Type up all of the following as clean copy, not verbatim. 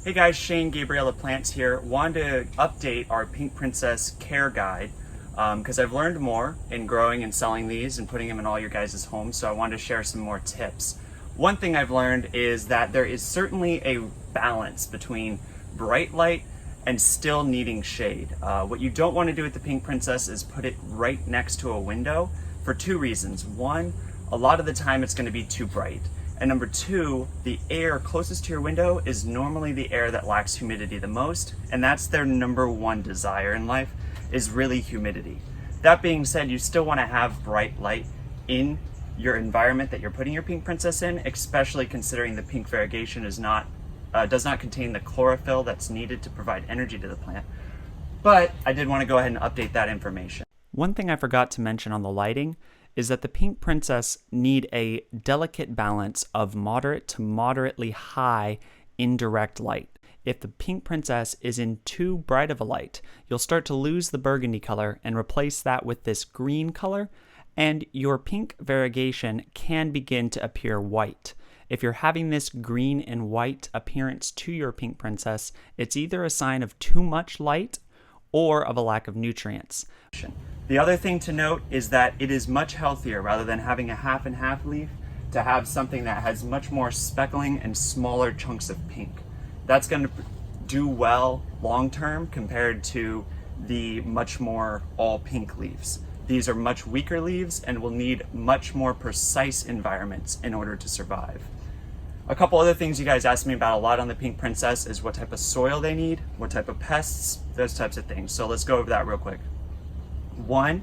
Hey guys, Shane, Gabriella Plants here. Wanted to update our Pink Princess care guide because I've learned more in growing and selling these and putting them in all your guys' homes, so I wanted to share some more tips. One thing I've learned is that there is certainly a balance between bright light and still needing shade. What you don't want to do with the Pink Princess is put it right next to a window for two reasons. One, a lot of the time it's going to be too bright. And number two, the air closest to your window is normally the air that lacks humidity the most, and that's their number one desire in life, is really humidity. That being said, you still want to have bright light in your environment that you're putting your Pink Princess in, especially considering the pink variegation does not contain the chlorophyll that's needed to provide energy to the plant. But I did want to go ahead and update that information. One thing I forgot to mention on the lighting is that the Pink Princess need a delicate balance of moderate to moderately high indirect light. If the Pink Princess is in too bright of a light, you'll start to lose the burgundy color and replace that with this green color, and your pink variegation can begin to appear white. If you're having this green and white appearance to your Pink Princess, it's either a sign of too much light or of a lack of nutrients. The other thing to note is that it is much healthier, rather than having a half and half leaf, to have something that has much more speckling and smaller chunks of pink. That's going to do well long term compared to the much more all pink leaves. These are much weaker leaves and will need much more precise environments in order to survive. A couple other things you guys asked me about a lot on the Pink Princess is what type of soil they need, what type of pests, those types of things. So let's go over that real quick. One,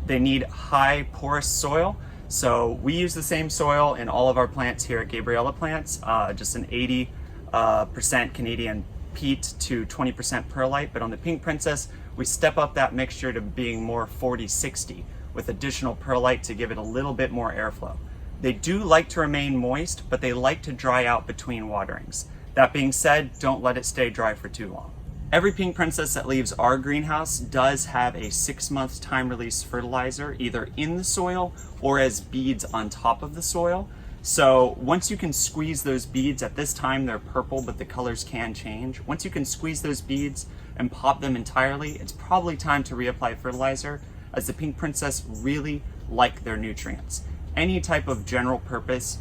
they need high porous soil. So we use the same soil in all of our plants here at Gabriella Plants, just an 80% Canadian peat to 20% perlite. But on the Pink Princess, we step up that mixture to being more 40-60 with additional perlite to give it a little bit more airflow. They do like to remain moist, but they like to dry out between waterings. That being said, don't let it stay dry for too long. Every Pink Princess that leaves our greenhouse does have a 6-month time release fertilizer, either in the soil or as beads on top of the soil. So once you can squeeze those beads, at this time they're purple, but the colors can change. Once you can squeeze those beads and pop them entirely, it's probably time to reapply fertilizer, as the Pink Princess really like their nutrients. Any type of general purpose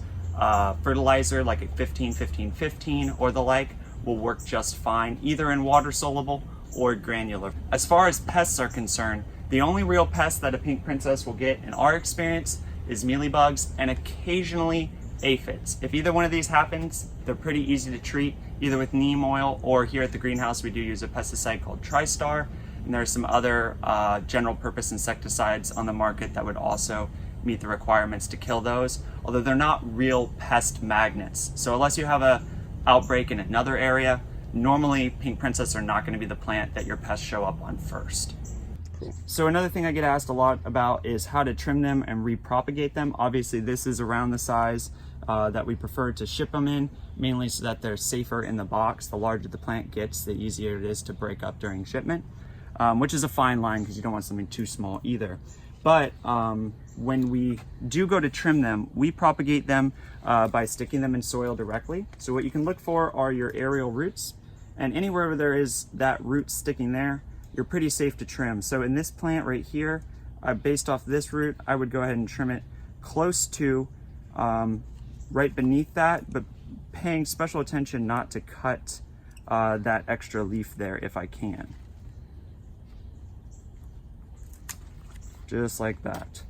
fertilizer like a 15-15-15 or the like will work just fine, either in water soluble or granular. As far as pests are concerned, the only real pest that a Pink Princess will get in our experience is mealybugs and occasionally aphids. If either one of these happens, they're pretty easy to treat, either with neem oil, or here at the greenhouse we do use a pesticide called Tristar, and there are some other general purpose insecticides on the market that would also meet the requirements to kill those, although they're not real pest magnets. So unless you have a outbreak in another area, normally Pink Princess are not going to be the plant that your pests show up on first. Cool. So another thing I get asked a lot about is how to trim them and repropagate them. Obviously this is around the size that we prefer to ship them in, mainly so that they're safer in the box. The larger the plant gets, the easier it is to break up during shipment, which is a fine line because you don't want something too small either. But when we do go to trim them, we propagate them by sticking them in soil directly. So what you can look for are your aerial roots, and anywhere where there is that root sticking there, you're pretty safe to trim. So in this plant right here, based off this root, I would go ahead and trim it close to right beneath that, but paying special attention not to cut that extra leaf there if I can. Just like that.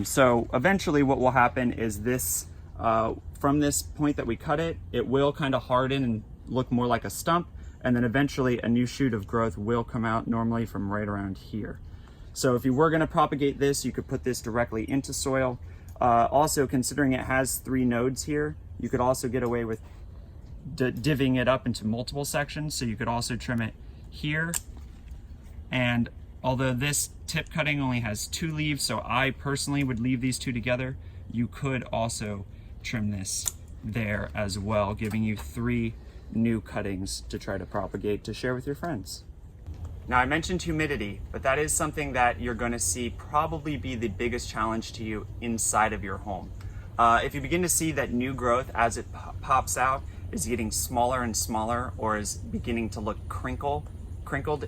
So eventually what will happen is this, from this point that we cut it, it will kind of harden and look more like a stump, and then eventually a new shoot of growth will come out, normally from right around here. So if you were going to propagate this, you could put this directly into soil. Also, considering it has 3 nodes here, you could also get away with divvying it up into multiple sections. So you could also trim it here, and although this tip cutting only has 2 leaves, so I personally would leave these 2 together, you could also trim this there as well, giving you 3 new cuttings to try to propagate to share with your friends. Now I mentioned humidity, but that is something that you're going to see probably be the biggest challenge to you inside of your home. If you begin to see that new growth as it pops out is getting smaller and smaller or is beginning to look crinkled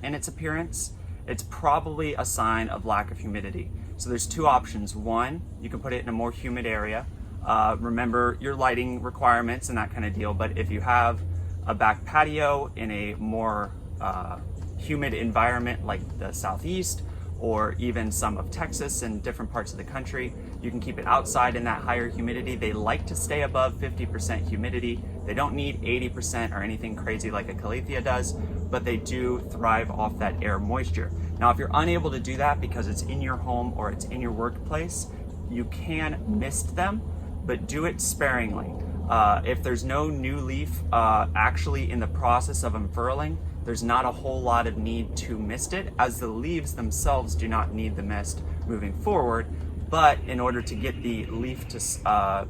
in its appearance, it's probably a sign of lack of humidity. So there's two options. One, you can put it in a more humid area. Remember your lighting requirements and that kind of deal, but if you have a back patio in a more humid environment like the Southeast or even some of Texas and different parts of the country, you can keep it outside in that higher humidity. They like to stay above 50% humidity. They don't need 80% or anything crazy like a calathea does, but they do thrive off that air moisture. Now, if you're unable to do that because it's in your home or it's in your workplace, you can mist them, but do it sparingly. If there's no new leaf actually in the process of unfurling, there's not a whole lot of need to mist it, as the leaves themselves do not need the mist moving forward. But in order to get the leaf to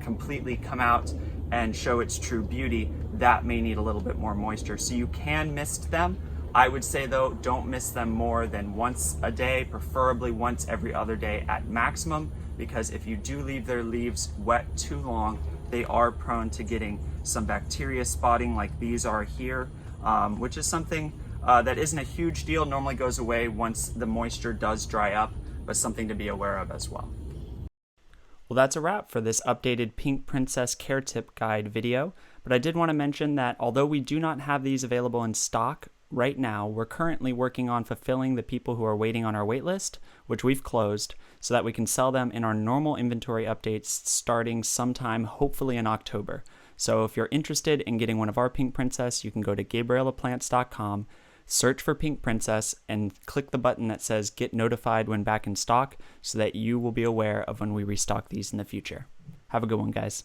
completely come out and show its true beauty, that may need a little bit more moisture. So you can mist them. I would say though, don't mist them more than once a day, preferably once every other day at maximum, because if you do leave their leaves wet too long, they are prone to getting some bacteria spotting like these are here, which is something that isn't a huge deal, normally goes away once the moisture does dry up, but something to be aware of as well. Well, that's a wrap for this updated Pink Princess Care Tip Guide video, but I did want to mention that although we do not have these available in stock right now, we're currently working on fulfilling the people who are waiting on our wait list, which we've closed, so that we can sell them in our normal inventory updates starting sometime hopefully in October. So if you're interested in getting one of our Pink Princess, you can go to GabriellaPlants.com, search for Pink Princess, and click the button that says Get Notified when back in stock so that you will be aware of when we restock these in the future. Have a good one, guys.